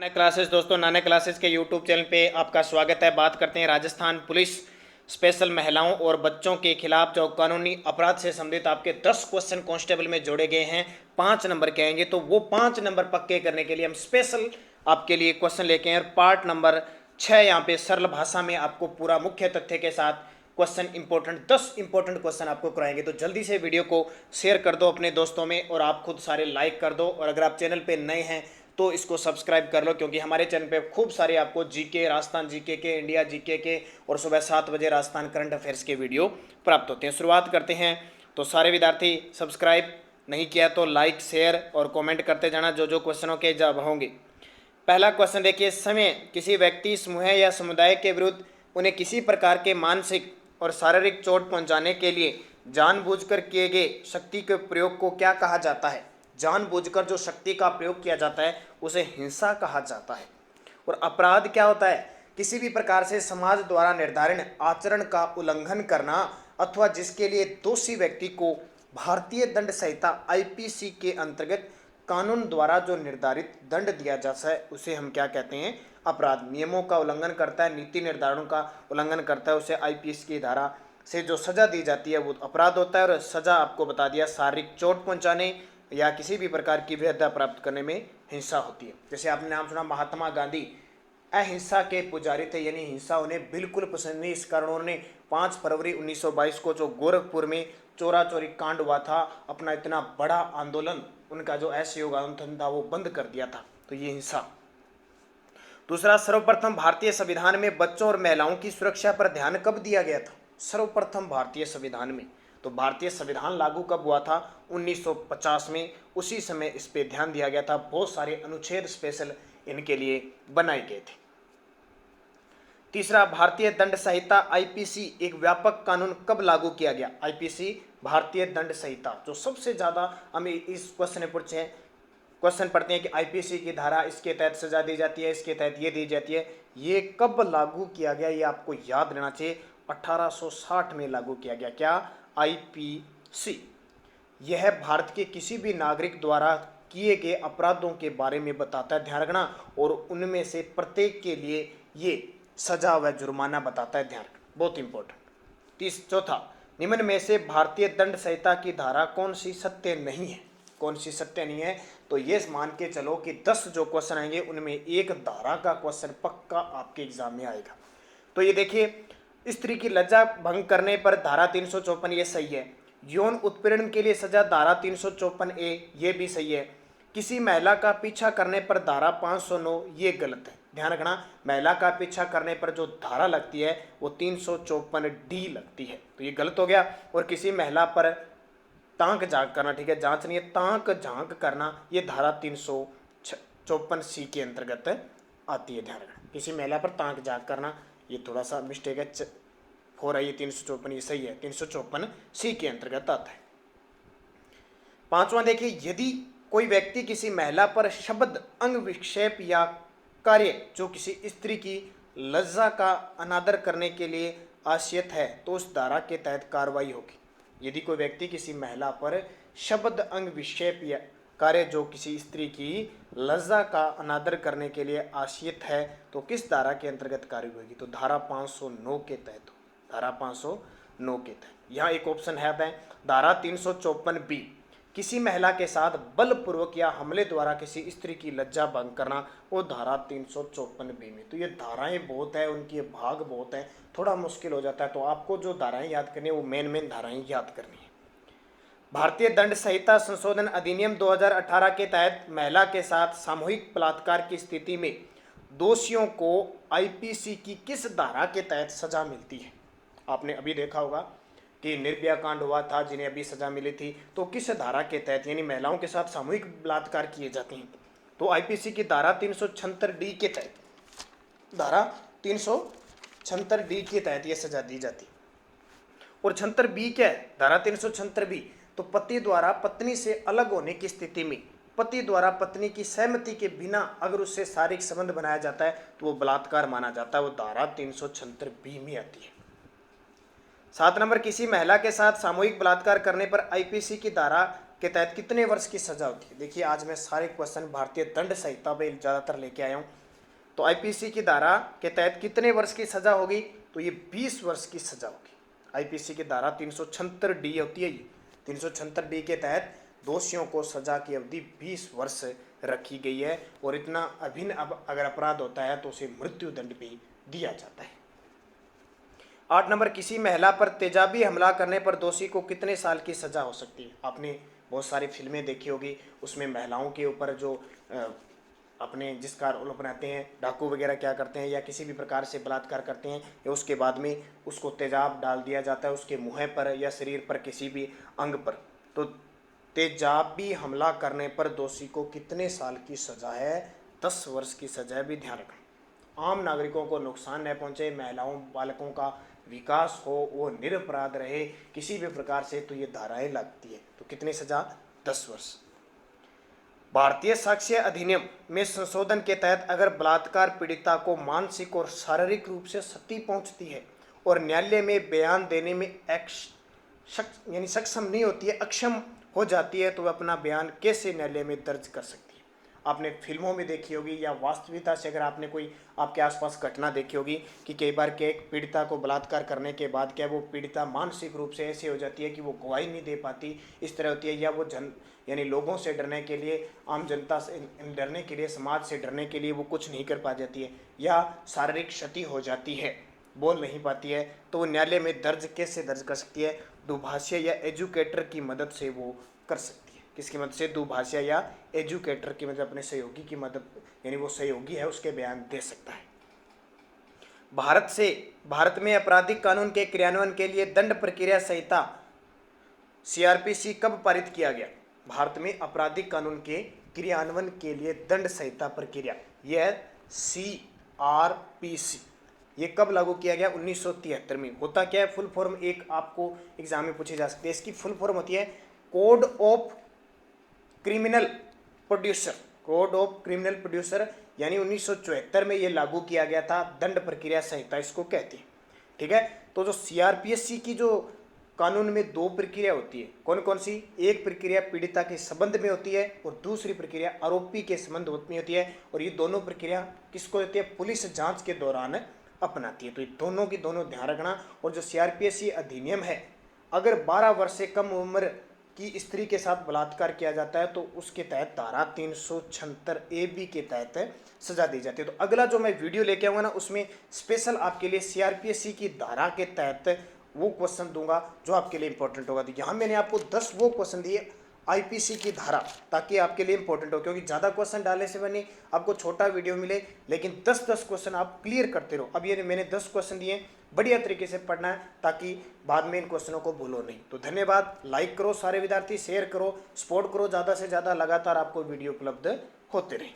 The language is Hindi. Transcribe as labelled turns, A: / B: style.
A: नाना क्लासेस दोस्तों, नाना क्लासेस के यूट्यूब चैनल पे आपका स्वागत है। बात करते हैं राजस्थान पुलिस स्पेशल महिलाओं और बच्चों के खिलाफ जो कानूनी अपराध से संबंधित आपके 10 क्वेश्चन कांस्टेबल में जोड़े गए हैं। 5 नंबर के आएंगे, तो वो 5 नंबर पक्के करने के लिए हम स्पेशल आपके लिए क्वेश्चन लेके आए और पार्ट नंबर 6 यहाँ पे सरल भाषा में आपको पूरा मुख्य तथ्य के साथ क्वेश्चन इंपॉर्टेंट 10 इंपॉर्टेंट क्वेश्चन आपको कराएंगे। तो जल्दी से वीडियो को शेयर कर दो अपने दोस्तों में और आप खुद सारे लाइक कर दो। और अगर आप चैनल पे नए हैं तो इसको सब्सक्राइब कर लो, क्योंकि हमारे चैनल पे खूब सारे आपको जीके, राजस्थान जीके के, इंडिया जीके के और सुबह 7 बजे राजस्थान करंट अफेयर्स के वीडियो प्राप्त होते हैं। शुरुआत करते हैं। तो सारे विद्यार्थी सब्सक्राइब नहीं किया तो लाइक, शेयर और कमेंट करते जाना जो जो क्वेश्चनों के जवाब होंगे। पहला क्वेश्चन देखिए, समय किसी व्यक्ति, समूह या समुदाय के विरुद्ध उन्हें किसी प्रकार के मानसिक और शारीरिक चोट पहुंचाने के लिए जानबूझकर किए गए शक्ति के प्रयोग को क्या कहा जाता है? जानबूझकर जो शक्ति का प्रयोग किया जाता है उसे हिंसा कहा जाता है। और अपराध क्या होता है? किसी भी प्रकार से समाज द्वारा निर्धारित आचरण का उल्लंघन करना अथवा जिसके लिए दोषी व्यक्ति को भारतीय दंड संहिता आईपीसी के अंतर्गत कानून द्वारा जो निर्धारित दंड दिया जाता है उसे हम क्या कहते हैं? अपराध। नियमों का उल्लंघन करता है, नीति निर्धारणों का उल्लंघन करता है, उसे आईपीसी की धारा से जो सजा दी जाती है वो अपराध होता है। और सजा आपको बता दिया, शारीरिक चोट पहुंचाने या किसी भी प्रकार की वैधता प्राप्त करने में हिंसा होती है। जैसे आपने नाम सुना महात्मा गांधी अहिंसा के पुजारी थे, यानी हिंसा उन्हें बिल्कुल पसंद नहीं। इस कारण उन्होंने 5 फरवरी 1922 को जो गोरखपुर में चोरा चोरी कांड हुआ था, अपना इतना बड़ा आंदोलन, उनका जो असहयोग आंदोलन था वो बंद कर दिया था। तो ये हिंसा। दूसरा, सर्वप्रथम भारतीय संविधान में बच्चों और महिलाओं की सुरक्षा पर ध्यान कब दिया गया था? सर्वप्रथम भारतीय संविधान में। तो भारतीय संविधान लागू कब हुआ था? 1950 में। उसी समय इस पे ध्यान दिया गया था। बहुत सारे अनुच्छेद स्पेशल इनके लिए बनाए गए थे। तीसरा, भारतीय दंड संहिता आईपीसी एक व्यापक कानून कब लागू किया गया? आईपीसी भारतीय दंड संहिता जो सबसे ज्यादा हमें इस क्वेश्चन में पूछे हैं, क्वेश्चन पढ़ते हैं कि आईपीसी की धारा, इसके तहत सजा दी जाती है, इसके तहत ये दी जाती है, ये कब लागू किया गया? ये आपको याद रहना चाहिए। 1860 में लागू किया गया। क्या? आईपीसी। यह भारत के किसी भी नागरिक द्वारा किए गए अपराधों के बारे में बताता है, ध्यान रखना, और उनमें से प्रत्येक के लिए ये सजा व जुर्माना बताता है, ध्यान रखना, बहुत इंपॉर्टेंट। चौथा, निम्न में से भारतीय दंड संहिता की धारा कौन सी सत्य नहीं है? कौन सी सत्य नहीं है? तो ये मान के चलो कि 10 जो क्वेश्चन आएंगे उनमें एक धारा का क्वेश्चन पक्का आपके एग्जाम में आएगा। तो ये देखिए, स्त्री की लज्जा भंग करने पर धारा 354 ये सही है। यौन उत्पीड़न के लिए सजा धारा 354A ये भी सही है। किसी महिला का पीछा करने पर धारा 509 ये गलत है, ध्यान रखना। महिला का पीछा करने पर जो धारा लगती है वो 354D लगती है, तो ये गलत हो गया। और किसी महिला पर तांक झांक करना, ठीक है, जांच नहीं है, तांक झांक करना, ये धारा 354C के अंतर्गत आती है, ध्यान रखना। किसी महिला पर तांक झांक करना ये थोड़ा सा मिस्टेक है, हो रहा है, ये 354 ये सही है, 354C के अंतर्गत आता है। पांचवा देखिए, यदि कोई व्यक्ति किसी महिला पर शब्द, अंग विक्षेप या कार्य जो किसी स्त्री की लज्जा का अनादर करने के लिए आशयत है तो उस धारा के तहत कार्रवाई होगी। यदि कोई व्यक्ति किसी महिला पर शब्द, अंग विक्षेप या कार्य जो किसी स्त्री की लज्जा का अनादर करने के लिए आशयत है तो किस धारा के अंतर्गत कार्रवाई होगी? तो धारा 509 के तहत, धारा 509 के तहत। यहाँ एक ऑप्शन है धारा 354B, किसी महिला के साथ बलपूर्वक या हमले द्वारा किसी स्त्री की लज्जा भंग करना, वो धारा 354B में। तो ये धाराएं बहुत है, उनके भाग बहुत है, थोड़ा मुश्किल हो जाता है। तो आपको जो धाराएं याद करनी है वो मेन धाराएं याद करनी है। भारतीय दंड संहिता संशोधन अधिनियम 2018 के तहत महिला के साथ सामूहिक बलात्कार की स्थिति में दोषियों को आईपीसी की किस धारा के तहत सजा मिलती है? आपने अभी देखा होगा कि निर्भया कांड हुआ था, जिन्हें अभी सजा मिली थी, तो किस धारा के तहत, यानी महिलाओं के साथ सामूहिक बलात्कार किए जाते हैं तो आईपीसी की धारा 376D के तहत, धारा 376D के तहत यह सजा दी जाती। और 76B क्या है? धारा 376B, तो पति द्वारा पत्नी से अलग होने की स्थिति में पति द्वारा पत्नी की सहमति के बिना अगर उससे शारीरिक संबंध बनाया जाता है तो वो बलात्कार माना जाता है, वो धारा 376B में आती है। 7 नंबर, किसी महिला के साथ सामूहिक बलात्कार करने पर आईपीसी की धारा के तहत कितने वर्ष की सजा होती है। देखिए आज मैं सारे क्वेश्चन भारतीय दंड संहिता पे ज़्यादातर लेके आया हूँ। तो आईपीसी की धारा के तहत कितने वर्ष की सजा होगी, तो ये 20 वर्ष की सजा होगी। आईपीसी की धारा 376D होती है, ये 376D के तहत दोषियों को सजा की अवधि 20 वर्ष रखी गई है। और इतना अभिन्न अगर अपराध होता है तो उसे मृत्यु दंड भी दिया जाता है। 8 नंबर, किसी महिला पर तेजाबी हमला करने पर दोषी को कितने साल की सजा हो सकती है। आपने बहुत सारी फिल्में देखी होगी, उसमें महिलाओं के ऊपर जो अपने जिसका रोल अपनाते हैं, डाकू वगैरह क्या करते हैं या किसी भी प्रकार से बलात्कार करते हैं, या उसके बाद में उसको तेजाब डाल दिया जाता है उसके मुँह पर या शरीर पर किसी भी अंग पर। तो तेजाबी हमला करने पर दोषी को कितने साल की सजा है, 10 वर्ष की सजा भी ध्यान रखना। आम नागरिकों को नुकसान न पहुंचे, महिलाओं बालकों का विकास हो, वो निरपराध रहे किसी भी प्रकार से, तो ये धाराएं लगती है। तो कितनी सजा, 10 वर्ष। भारतीय साक्ष्य अधिनियम में संशोधन के तहत अगर बलात्कार पीड़िता को मानसिक और शारीरिक रूप से क्षति पहुंचती है और न्यायालय में बयान देने में यानी सक्षम नहीं होती है, अक्षम हो जाती है, तो वह अपना बयान कैसे न्यायालय में दर्ज कर सकती है। आपने फिल्मों में देखी होगी या वास्तविकता से अगर आपने कोई आपके आसपास घटना देखी होगी कि कई बार क्या एक पीड़िता को बलात्कार करने के बाद क्या वो पीड़िता मानसिक रूप से ऐसी हो जाती है कि वो गवाही नहीं दे पाती, इस तरह होती है, या वो यानी लोगों से डरने के लिए, आम जनता से डरने के लिए, समाज से डरने के लिए वो कुछ नहीं कर पा जाती है, या शारीरिक क्षति हो जाती है, बोल नहीं पाती है, तो वो न्यायालय में कैसे दर्ज कर सकती है, दुभाषिया या एजुकेटर की मदद से वो कर सकती है। किसकी मदद से, दुभाषिया या एजुकेटर की मदद, अपने सहयोगी की मदद, यानी वो सहयोगी है उसके बयान दे सकता है। भारत में आपराधिक कानून के क्रियान्वयन के लिए दंड प्रक्रिया संहिता सीआरपीसी कब पारित किया गया। भारत में आपराधिक कानून के क्रियान्वयन के लिए दंड संहिता प्रक्रिया, यह सीआरपीसी, ये कब लागू किया गया, 1973 में। होता क्या है, फुल फॉर्म एक आपको एग्जाम में पूछे जा सकते हैं। इसकी फुल फॉर्म होती है code of criminal producer, code of criminal producer, यानी 1974 में ये लागू किया गया था। दंड प्रक्रिया संहिता इसको कहती है, ठीक है। तो जो सीआरपीसी की जो कानून में 2 प्रक्रिया होती है, कौन कौन सी, एक प्रक्रिया पीड़िता के संबंध में होती है और दूसरी प्रक्रिया आरोपी के संबंध में होती है। और ये दोनों प्रक्रिया किसको होती है, पुलिस जांच के दौरान अपनाती है। तो ये दोनों की दोनों ध्यान रखना। और जो सीआरपीसी अधिनियम है, अगर 12 वर्ष से कम उम्र की स्त्री के साथ बलात्कार किया जाता है तो उसके तहत धारा 376AB के तहत सजा दी जाती है। तो अगला जो मैं वीडियो लेके आऊँगा ना, उसमें स्पेशल आपके लिए सीआरपीसी की धारा के तहत वो क्वेश्चन दूंगा जो आपके लिए इंपॉर्टेंट होगा। तो यहाँ मैंने आपको 10 वो क्वेश्चन दिए आईपीसी की धारा, ताकि आपके लिए इंपॉर्टेंट हो, क्योंकि ज़्यादा क्वेश्चन डालने से बने आपको छोटा वीडियो मिले, लेकिन 10-10 क्वेश्चन आप क्लियर करते रहो। अब ये मैंने 10 क्वेश्चन दिए, बढ़िया तरीके से पढ़ना है ताकि बाद में इन क्वेश्चनों को भूलो नहीं। तो धन्यवाद, लाइक करो सारे विद्यार्थी, शेयर करो, सपोर्ट करो ज़्यादा से ज़्यादा, लगातार आपको वीडियो उपलब्ध होते रहे।